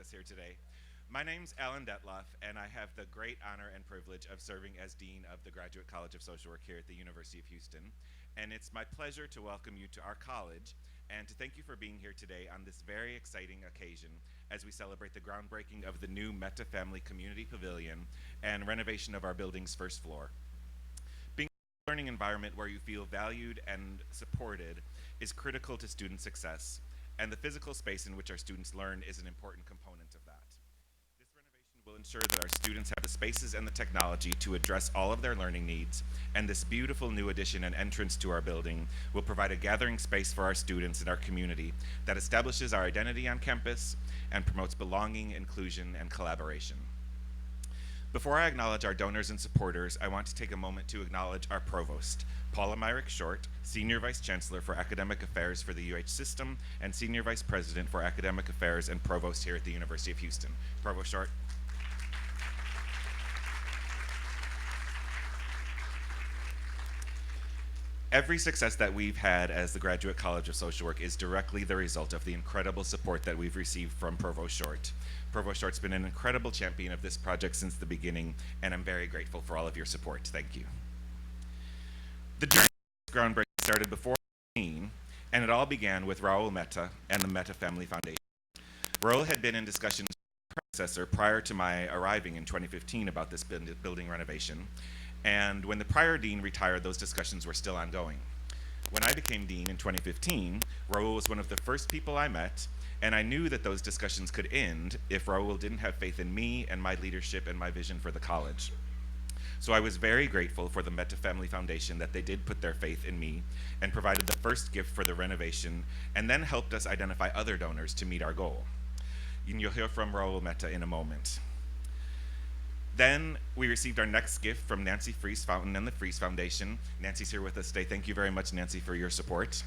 us here today. My name's Alan Detloff, and I have the great honor and privilege of serving as Dean of the Graduate College of Social Work here at the University of Houston. And it's my pleasure to welcome you to our college and to thank you for being here today on this very exciting occasion as we celebrate the groundbreaking of the new Mehta Family Community Pavilion and renovation of our building's first floor. Being a learning environment where you feel valued and supported is critical to student success, and the physical space in which our students learn is an important component of that. This renovation will ensure that our students have the spaces and the technology to address all of their learning needs, and this beautiful new addition and entrance to our building will provide a gathering space for our students and our community that establishes our identity on campus and promotes belonging, inclusion, and collaboration. Before I acknowledge our donors and supporters, I want to take a moment to acknowledge our provost, Paula Myrick Short, Senior Vice Chancellor for Academic Affairs for the UH System and Senior Vice President for Academic Affairs and Provost here at the University of Houston. Provost Short. Every success that we've had as the Graduate College of Social Work is directly the result of the incredible support that we've received from Provost Short. Provost Short's been an incredible champion of this project since the beginning, and I'm very grateful for all of your support. Thank you. The journey of groundbreaking started before 2018, and it all began with Raul Mehta and the Mehta Family Foundation. Raul had been in discussions with his predecessor prior to my arriving in 2015 about this building renovation, and when the prior dean retired, those discussions were still ongoing. When I became dean in 2015, Raul was one of the first people I met, and I knew that those discussions could end if Raul didn't have faith in me and my leadership and my vision for the college. So I was very grateful for the Mehta Family Foundation that they did put their faith in me and provided the first gift for the renovation and then helped us identify other donors to meet our goal. And you'll hear from Raul Mehta in a moment. Then we received our next gift from Nancy Freese Fountain and the Freese Foundation. Nancy's here with us today. Thank you very much, Nancy, for your support.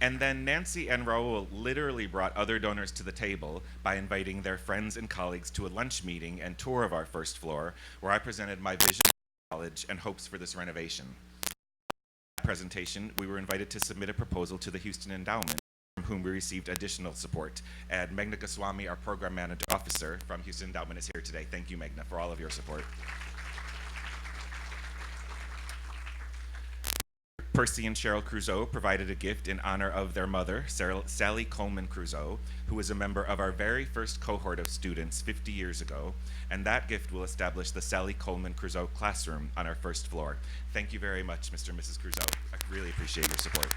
And then Nancy and Raul literally brought other donors to the table by inviting their friends and colleagues to a lunch meeting and tour of our first floor, where I presented my vision for the college and hopes for this renovation. In that presentation, we were invited to submit a proposal to the Houston Endowment, from whom we received additional support. And Meghna Goswami, our program manager officer from Houston Endowment, is here today. Thank you, Meghna, for all of your support. Percy and Cheryl Crusoe provided a gift in honor of their mother, Sally Coleman Crusoe, who was a member of our very first cohort of students 50 years ago, and that gift will establish the Sally Coleman Crusoe classroom on our first floor. Thank you very much, Mr. and Mrs. Crusoe. I really appreciate your support.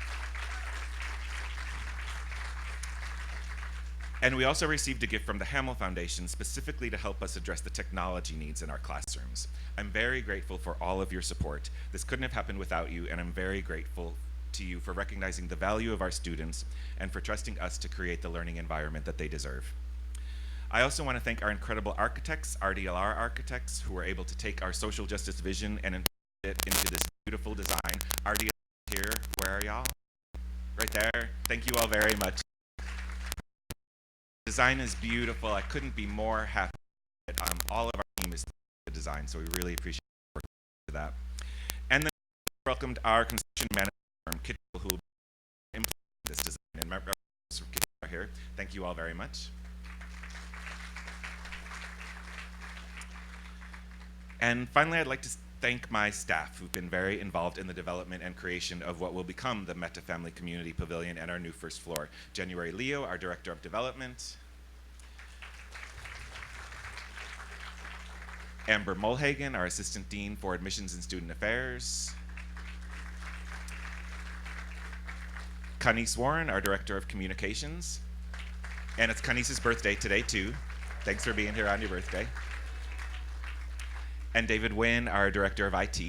And we also received a gift from the Hamill Foundation specifically to help us address the technology needs in our classrooms. I'm very grateful for all of your support. This couldn't have happened without you, and I'm very grateful to you for recognizing the value of our students and for trusting us to create the learning environment that they deserve. I also want to thank our incredible architects, RDLR architects, who were able to take our social justice vision and integrate it into this beautiful design. RDLR here, where are y'all? Right there. Thank you all very much. Design is beautiful. I couldn't be more happy that all of our team is the design, so we really appreciate that. And then we welcomed our construction manager firm, Kitchell, who will implement this design. And my representatives from Kitchell are here. Thank you all very much. And finally, I'd like to thank my staff who've been very involved in the development and creation of what will become the Mehta Family Community Pavilion and our new first floor. January Leo, our Director of Development. Amber Mulhagen, our Assistant Dean for Admissions and Student Affairs. Kanice Warren, our Director of Communications. And it's Kanice's birthday today, too. Thanks for being here on your birthday. And David Wynn, our Director of IT.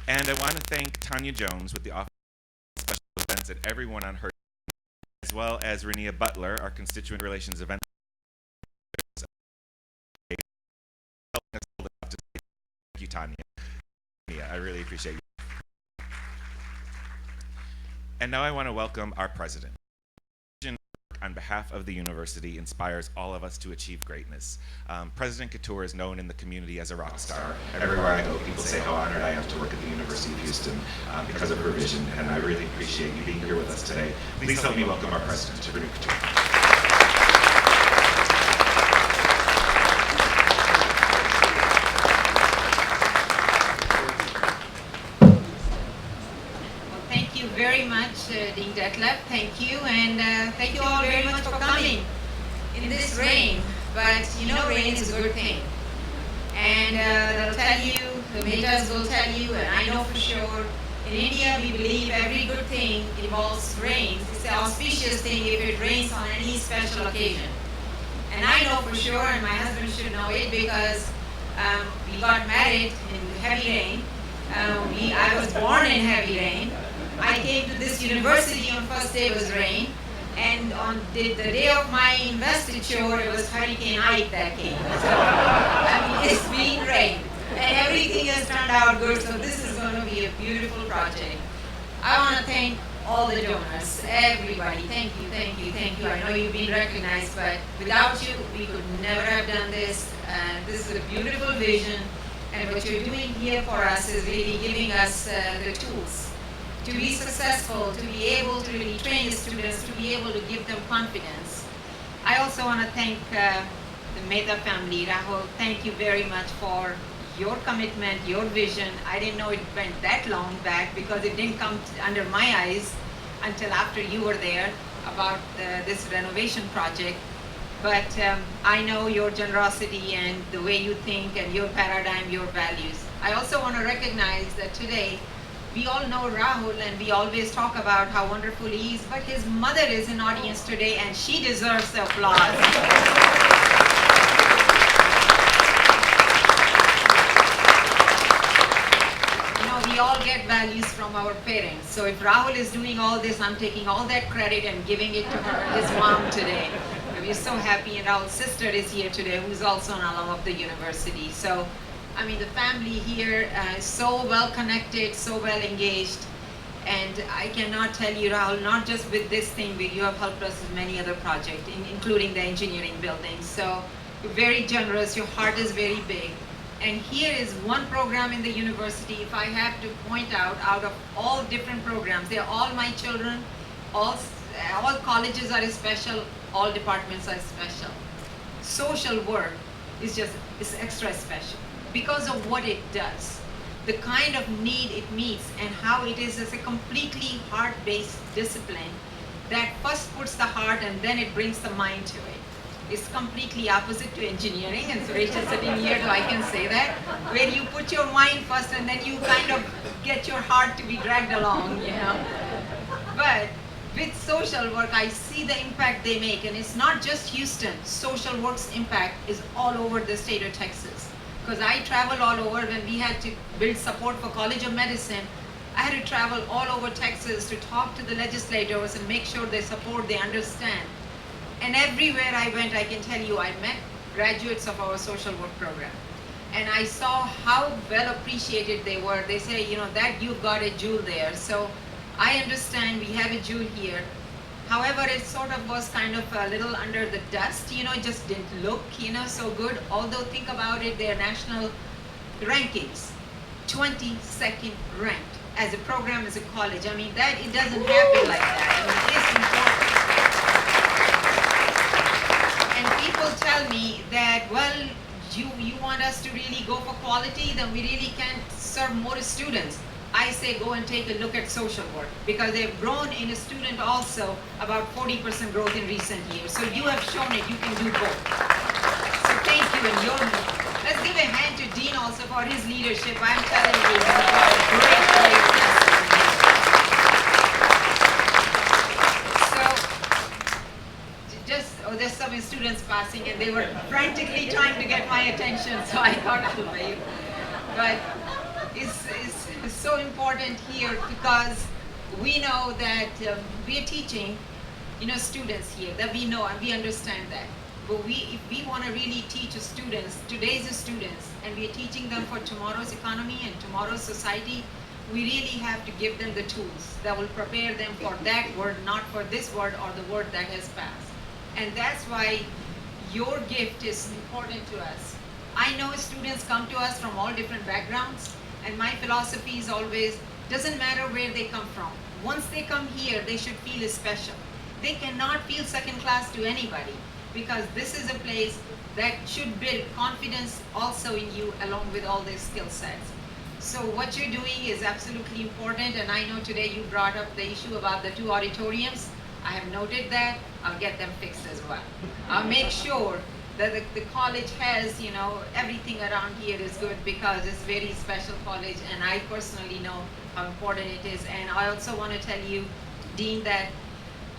And I want to thank Tanya Jones with the Office of Special Events and everyone on her team, as well as Renia Butler, our Constituent Relations Event. Thank you, Tanya. I really appreciate you. And now I want to welcome our president. on behalf of the university inspires all of us to achieve greatness. President Couture is known in the community as a rock star. Everywhere I go, people say how honored I am to work at the University of Houston because of her vision, and I really appreciate you being here with us today. Please help me welcome our president, President Couture. Very much, Dean Detlef. Thank you, and thank you all very much for coming in this rain. But you know, rain is a good thing, and they'll tell you, the Mehtas will tell you, and I know for sure. In India, we believe every good thing involves rain. It's an auspicious thing if it rains on any special occasion. And I know for sure, and my husband should know it because we got married in heavy rain. I was born in heavy rain. I came to this university on first day was rain, and on the day of my investiture it was Hurricane Ike that came. So I mean, it's been rain, and everything has turned out good. So this is going to be a beautiful project. I want to thank all the donors, everybody. Thank you, thank you, thank you. I know you've been recognized, but without you, we could never have done this. This is a beautiful vision, and what you're doing here for us is really giving us the tools to be successful, to be able to really train the students, to be able to give them confidence. I also want to thank the Mehta family. Rahul, thank you very much for your commitment, your vision. I didn't know it went that long back because it didn't come under my eyes until after you were there about this renovation project. But I know your generosity and the way you think and your paradigm, your values. I also want to recognize that today, we all know Rahul and we always talk about how wonderful he is, but his mother is in audience today and she deserves the applause. You know, we all get values from our parents. So if Rahul is doing all this, I'm taking all that credit and giving it to her, his mom today. We're so happy, and Rahul's sister is here today, who's also an alum of the university. So I mean, the family here is so well connected, so well engaged, and I cannot tell you, Rahul, not just with this thing, but you have helped us with many other projects, including the engineering buildings. So you're very generous, your heart is very big. And here is one program in the university, if I have to point out of all different programs, they're all my children, all colleges are special, all departments are special. Social work is extra special, because of what it does, the kind of need it meets, and how it is as a completely heart-based discipline that first puts the heart and then it brings the mind to it. It's completely opposite to engineering, and Suresh is sitting here so I can say that, where you put your mind first and then you kind of get your heart to be dragged along, you know. But with social work, I see the impact they make, and it's not just Houston. Social work's impact is all over the state of Texas. Because I travel all over. When we had to build support for College of Medicine, I had to travel all over Texas to talk to the legislators and make sure they support, they understand. And everywhere I went, I can tell you, I met graduates of our social work program. And I saw how well appreciated they were. They say, you know, that you've got a jewel there. So I understand we have a jewel here. However, it sort of was kind of a little under the dust, you know, it just didn't look, you know, so good. Although think about it, their national rankings, 22nd ranked as a program, as a college. I mean, that it doesn't happen like that. I mean, it's important. And people tell me that, well, you want us to really go for quality, then we really can't serve more students. I say go and take a look at social work, because they've grown in a student also about 40% growth in recent years. So you have shown it, you can do both. So thank you, and let's give a hand to Dean also for his leadership. I'm telling you, he's got a great So there's some students passing and they were frantically trying to get my attention, so I thought I'll wave. But it's so important here because we know that we are teaching, you know, students here, that we know and we understand that. But if we want to really teach students, today's students, and we are teaching them for tomorrow's economy and tomorrow's society, we really have to give them the tools that will prepare them for that word, not for this word or the word that has passed. And that's why your gift is important to us. I know students come to us from all different backgrounds, and my philosophy is always, doesn't matter where they come from. Once they come here, they should feel special. They cannot feel second class to anybody, because this is a place that should build confidence also in you along with all their skill sets. So what you're doing is absolutely important, and I know today you brought up the issue about the 2 auditoriums. I have noted that. I'll get them fixed as well. I'll make sure that the college has, everything around here is good, because it's very special college, and I personally know how important it is. And I also want to tell you, Dean, that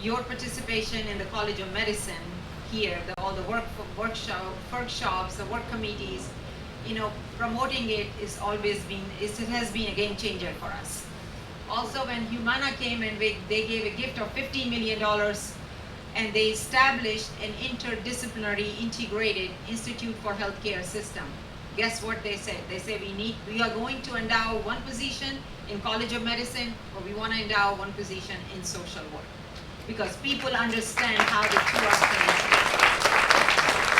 your participation in the College of Medicine here, all the workshops, the work committees, promoting it is always been, it has been a game changer for us. Also, when Humana came and they gave a gift of $15 million, and they established an interdisciplinary integrated Institute for Healthcare System. Guess what they said? They said we are going to endow one position in College of Medicine, or we want to endow one position in social work, because people understand how the two are connected.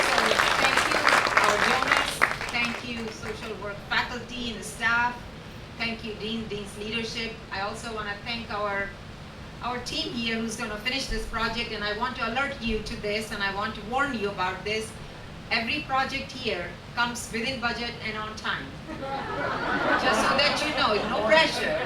So thank you, our donors. Thank you, social work faculty and staff. Thank you, Dean's leadership. I also want to thank our team here who's going to finish this project, and I want to alert you to this, and I want to warn you about this. Every project here comes within budget and on time. Just so that you know, no pressure,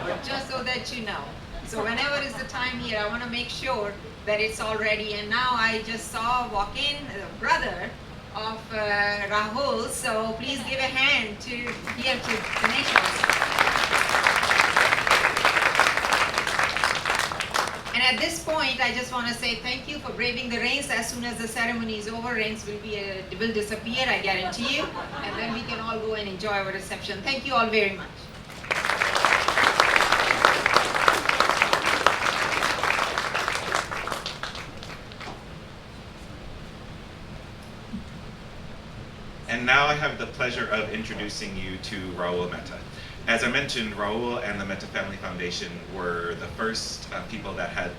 but just so that you know. So whenever is the time here, I want to make sure that it's all ready. And now I just saw walk in the brother of Rahul, so please give a hand to here to finish us. And at this point, I just want to say thank you for braving the rains. As soon as the ceremony is over, rains will disappear, I guarantee you. And then we can all go and enjoy our reception. Thank you all very much. And now I have the pleasure of introducing you to Raul Mehta. As I mentioned, Raul and the Mehta Family Foundation were the first people that had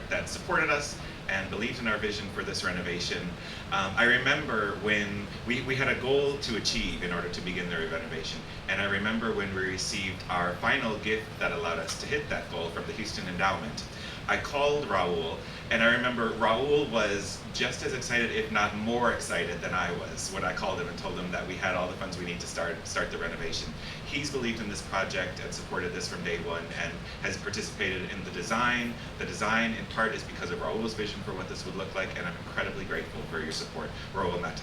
that supported us and believed in our vision for this renovation. I remember when we had a goal to achieve in order to begin the renovation, and I remember when we received our final gift that allowed us to hit that goal from the Houston Endowment. I called Raul, and I remember Raul was just as excited, if not more excited than I was when I called him and told him that we had all the funds we need to start the renovation. He's believed in this project and supported this from day one, and has participated in the design. The design in part is because of Raul's vision for what this would look like, and I'm incredibly grateful for your support. Raul Mehta.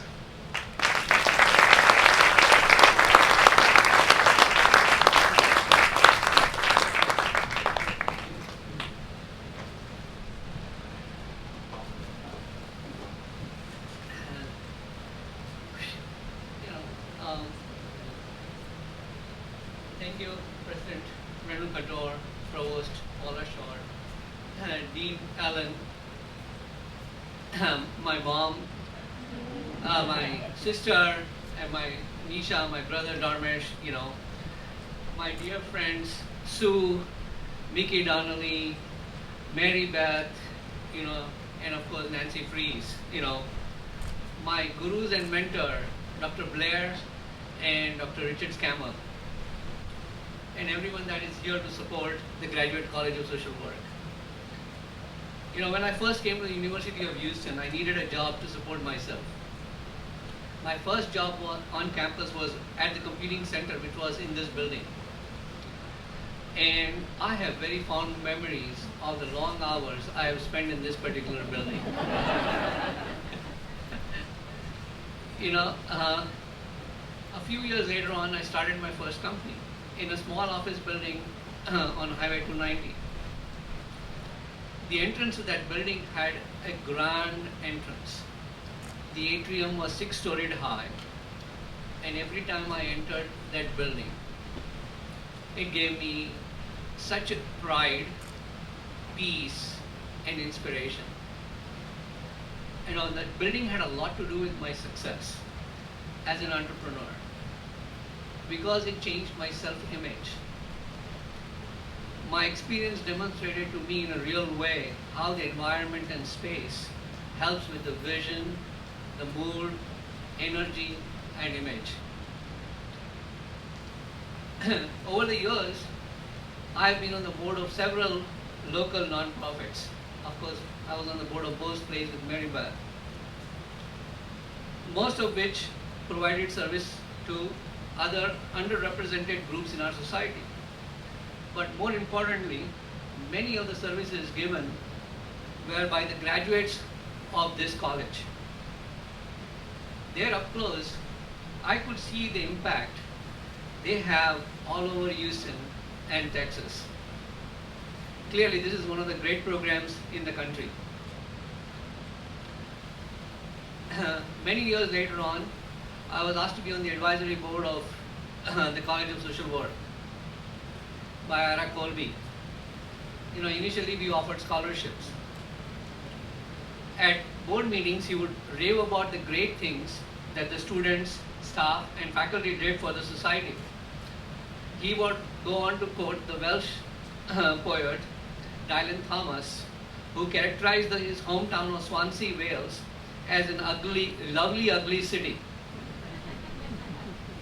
Thank you, President Renu Kador, Provost Paula Short, Dean Allen, my mom, my sister, and my Nisha, my brother Dharmesh, my dear friends Sue, Mickey Donnelly, Mary Beth, and of course Nancy Fries, my gurus and mentor, Dr. Blair and Dr. Richard Scammell, and everyone that is here to support the Graduate College of Social Work. When I first came to the University of Houston, I needed a job to support myself. My first job on campus was at the computing center, which was in this building. And I have very fond memories of the long hours I have spent in this particular building. A few years later on, I started my first company in a small office building on Highway 290. The entrance to that building had a grand entrance. The atrium was 6-storied high, and every time I entered that building, it gave me such a pride, peace, and inspiration. That building had a lot to do with my success as an entrepreneur, because it changed my self-image. my experience demonstrated to me in a real way how the environment and space helps with the vision, the mood, energy, and image. Over the years, I've been on the board of several local non-profits. Of course, I was on the board of Bo's Place with Marybeth, most of which provided service to other underrepresented groups in our society. But more importantly, many of the services given were by the graduates of this college. There up close, I could see the impact they have all over Houston and Texas. Clearly, this is one of the great programs in the country. Many years later on, I was asked to be on the advisory board of the College of Social Work by Ira Colby. Initially we offered scholarships. At board meetings, he would rave about the great things that the students, staff, and faculty did for the society. He would go on to quote the Welsh poet Dylan Thomas, who characterized his hometown of Swansea, Wales, as an ugly, lovely, ugly city.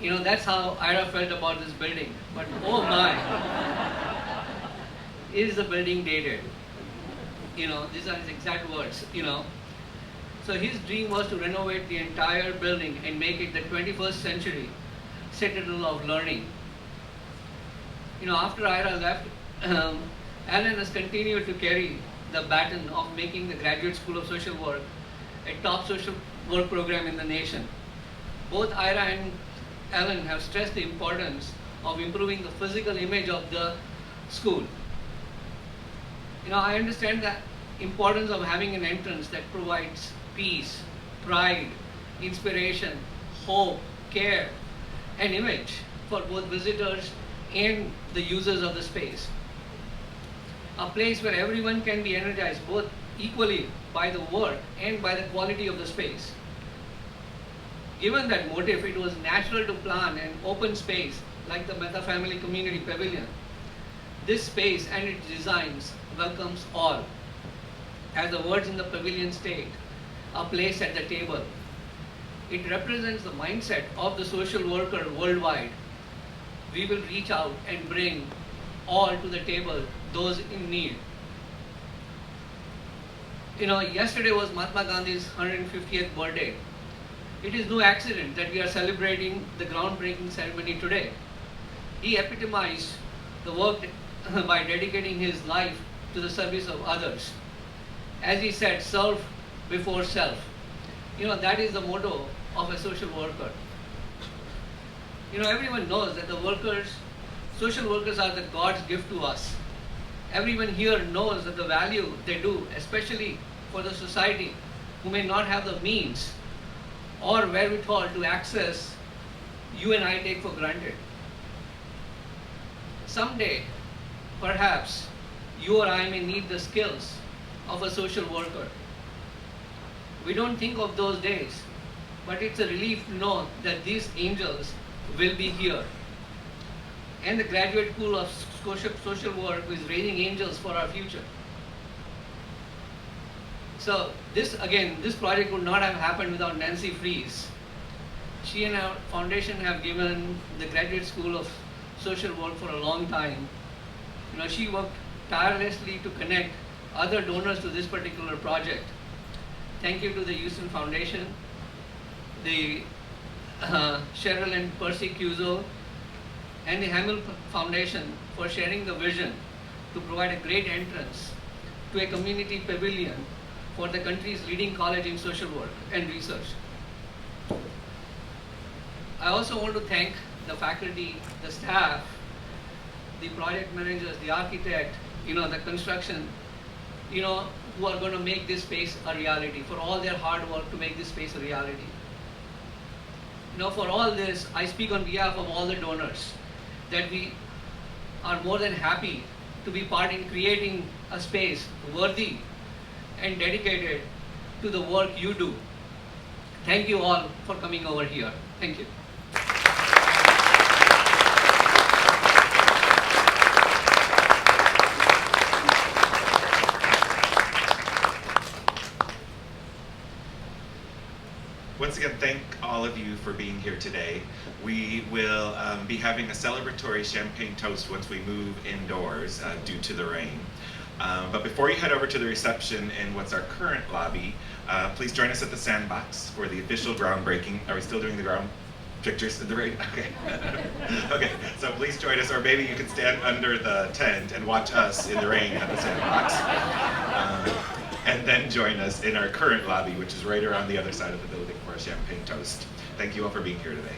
That's how Ira felt about this building. But oh my, is the building dated? These are his exact words, So his dream was to renovate the entire building and make it the 21st century citadel of learning. After Ira left, Alan has continued to carry the baton of making the Graduate School of Social Work a top social work program in the nation. Both Ira and Alan have stressed the importance of improving the physical image of the school. I understand the importance of having an entrance that provides peace, pride, inspiration, hope, care, and image for both visitors and the users of the space. A place where everyone can be energized both equally by the work and by the quality of the space. Given that motive, it was natural to plan an open space like the Mehta Family Community Pavilion. This space and its designs welcomes all. As the words in the pavilion state, a place at the table. It represents the mindset of the social worker worldwide. We will reach out and bring all to the table, those in need. Yesterday was Mahatma Gandhi's 150th birthday. It is no accident that we are celebrating the groundbreaking ceremony today. He epitomized the work by dedicating his life to the service of others. As he said, serve before self. That is the motto of a social worker. Everyone knows that social workers are the God's gift to us. Everyone here knows that the value they do, especially for the society who may not have the means or wherewithal to access, you and I take for granted. Someday, perhaps, you or I may need the skills of a social worker. We don't think of those days, but it's a relief to know that these angels will be here. And the Graduate School of Social Work is raising angels for our future. So this project would not have happened without Nancy Fries. She and our foundation have given the Graduate School of Social Work for a long time. She worked tirelessly to connect other donors to this particular project. Thank you to the Houston Foundation, the Cheryl and Percy Cuso, and the Hamill Foundation for sharing the vision to provide a great entrance to a community pavilion for the country's leading college in social work and research. I also want to thank the faculty, the staff, the project managers, the architect, the construction, who are going to make this space a reality, for all their hard work to make this space a reality. For all this, I speak on behalf of all the donors that we are more than happy to be part in creating a space worthy and dedicated to the work you do. Thank you all for coming over here. Thank you. once again thank all of you for being here today. We will be having a celebratory champagne toast once we move indoors due to the rain. But before you head over to the reception in what's our current lobby, please join us at the Sandbox for the official groundbreaking. Are we still doing the ground pictures in the rain? Okay. Okay, so please join us, or maybe you can stand under the tent and watch us in the rain at the Sandbox. And then join us in our current lobby, which is right around the other side of the building for a champagne toast. Thank you all for being here today.